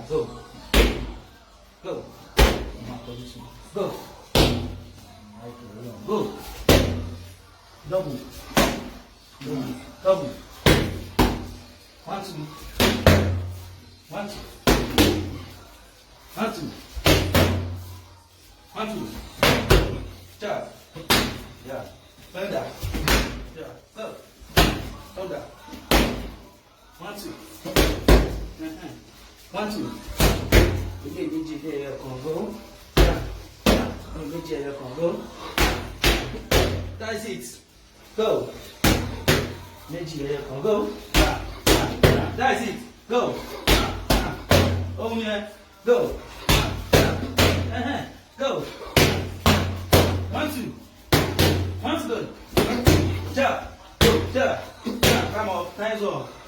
Go. Go. My position. Go. Go. Double. Double. Double. 1, 2. 1, 2. 1, 2. 1, 2. Jab. Yeah. Bend that. Yeah. Go. Hold that. 1, 2. 1, 2. Ilé méjì lẹ́yọ kọ̀ọ̀kan. Ilé méjì lẹ́yọ kọ̀ọ̀kan. That's it. Go. Méjì lẹ́yọ kọ̀ọ̀kan. That's it. Go. Ohun yẹn. Go. Go. 1, 2. 1, 2. Go. Jab. Go. Jab. Come on. Hands off.